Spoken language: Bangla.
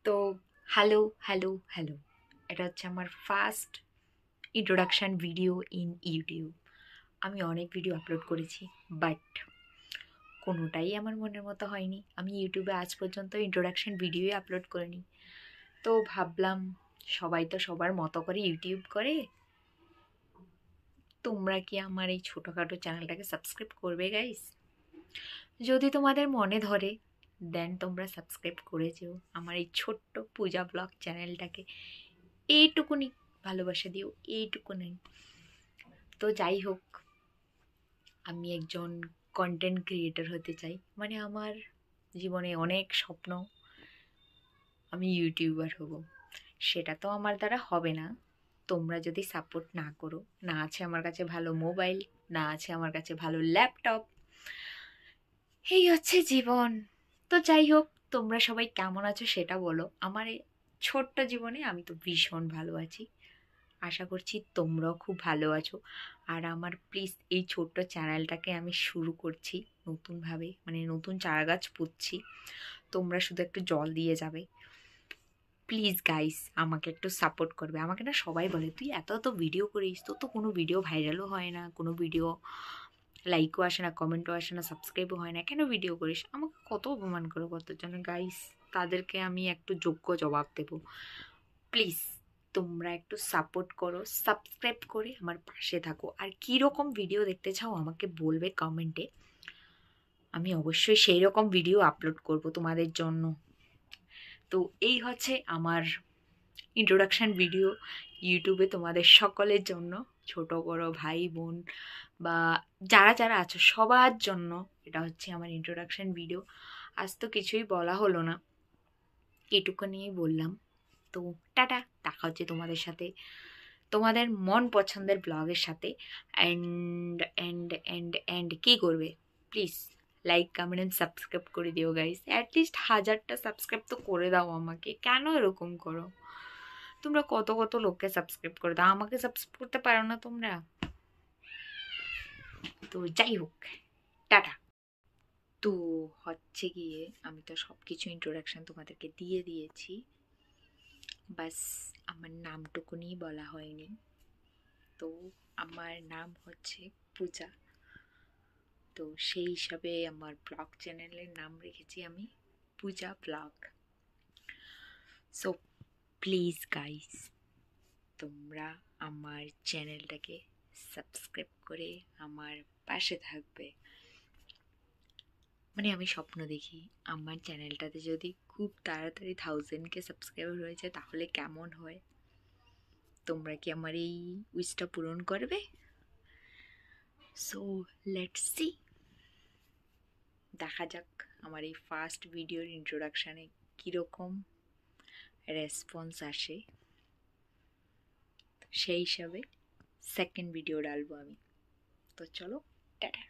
তো হ্যালো হ্যালো হ্যালো, এটা হচ্ছে আমার first introduction video in YouTube. আমি অনেক ভিডিও আপলোড করেছি, বাট কোনোটাই আমার মনের মতো হয়নি। আমি ইউটিউবে আজ পর্যন্ত ইন্ট্রোডাকশান ভিডিওই আপলোড করিনি। তো ভাবলাম, সবাই তো সবার মতো করে ইউটিউব করে, তোমরা কি আমার এই ছোটোখাটো চ্যানেলটাকে সাবস্ক্রাইব করবে গাইস? যদি তোমাদের মনে ধরে, দেন তোমরা সাবস্ক্রাইব করে যেও আমার এই ছোট্ট পূজা ব্লগ চ্যানেলটাকে। এইটুকুনি ভালোবাসা দিও, এইটুকুনি। তো যাই হোক, আমি একজন কন্টেন্ট ক্রিয়েটর হতে চাই। মানে আমার জীবনে অনেক স্বপ্ন, আমি ইউটিউবার হব। সেটা তো আমার দ্বারা হবে না তোমরা যদি সাপোর্ট না করো। না আছে আমার কাছে ভালো মোবাইল, না আছে আমার কাছে ভালো ল্যাপটপ, এই হচ্ছে জীবন। তো যাই হোক, তোমরা সবাই কেমন আছো সেটা বলো। আমার এই ছোট্ট জীবনে আমি তো ভীষণ ভালো আছি। আশা করছি তোমরাও খুব ভালো আছো। আর আমার প্লিজ এই ছোট্ট চ্যানেলটাকে আমি শুরু করছি নতুনভাবে, মানে নতুন চারাগাছ পুঁতছি। তোমরা শুধু একটু জল দিয়ে যাবে প্লিজ গাইস, আমাকে একটু সাপোর্ট করবে। আমাকে না সবাই বলে, তুই এত এত ভিডিও করিস, তোর তো কোনো ভিডিও ভাইরালও হয় না, কোনো ভিডিও লাইকও আসে না, কমেন্টও আসে না, সাবস্ক্রাইবও হয় না, কেন ভিডিও করিস? আমাকে কত অপমান করো কতজনে গাইস, তাদেরকে আমি একটু যোগ্য জবাব দেব। প্লিজ তোমরা একটু সাপোর্ট করো, সাবস্ক্রাইব করে আমার পাশে থাকো। আর কীরকম ভিডিও দেখতে চাও আমাকে বলবে কমেন্টে, আমি অবশ্যই সেই রকম ভিডিও আপলোড করব তোমাদের জন্য। তো এই হচ্ছে আমার ইন্ট্রোডাকশান ভিডিও ইউটিউবে তোমাদের সকলের জন্য, ছোট বড় ভাই বোন বা যারা যারা আছো সবার জন্য। এটা হচ্ছে আমার ইন্ট্রোডাকশান ভিডিও। আজ তো কিছুই বলা হলো না, এটুকু নিয়েই বললাম। তো টাটা, দেখা হচ্ছে তোমাদের সাথে তোমাদের মন পছন্দের ব্লগের সাথে। অ্যান্ড কী করবে please, like comment and subscribe করে দিও গাইস। অ্যাটলিস্ট 1000টা সাবস্ক্রাইব তো করে দাও আমাকে, কেন এরকম করো? তোমরা কত কত লোককে সাবস্ক্রাইব করে দাও, আমাকে সাবস্ক্রাইব করতে পারো না তোমরা? তো যাই হোক, টাটা। তো হচ্ছে গিয়ে, আমি তো সব কিছু ইন্ট্রোডাকশন তোমাদেরকে দিয়ে দিয়েছি, বাস আমার নামটুকুনি বলা হয়নি। তো আমার নাম হচ্ছে পূজা। তো সেই হিসাবে আমার ব্লগ চ্যানেলের নাম রেখেছি আমি পূজা ব্লগ। সো প্লিজ গাইস, তোমরা আমার চ্যানেলটাকে সাবস্ক্রাইব করে আমার পাশে থাকবে। মানে আমি স্বপ্ন দেখি আমার চ্যানেলটাতে যদি খুব তাড়াতাড়ি 1000কে সাবস্ক্রাইবার হয়ে যায় তাহলে কেমন হয়। তোমরা কি আমার এই উইশটা পূরণ করবে? সো লেটস সি, দেখা যাক আমার এই ফার্স্ট ভিডিওর ইন্ট্রোডাকশানে কীরকম রেসপন্স আসে। সেই হিসাবে সেকেন্ড ভিডিও ডালবো আমি। তো চলো, টাটা।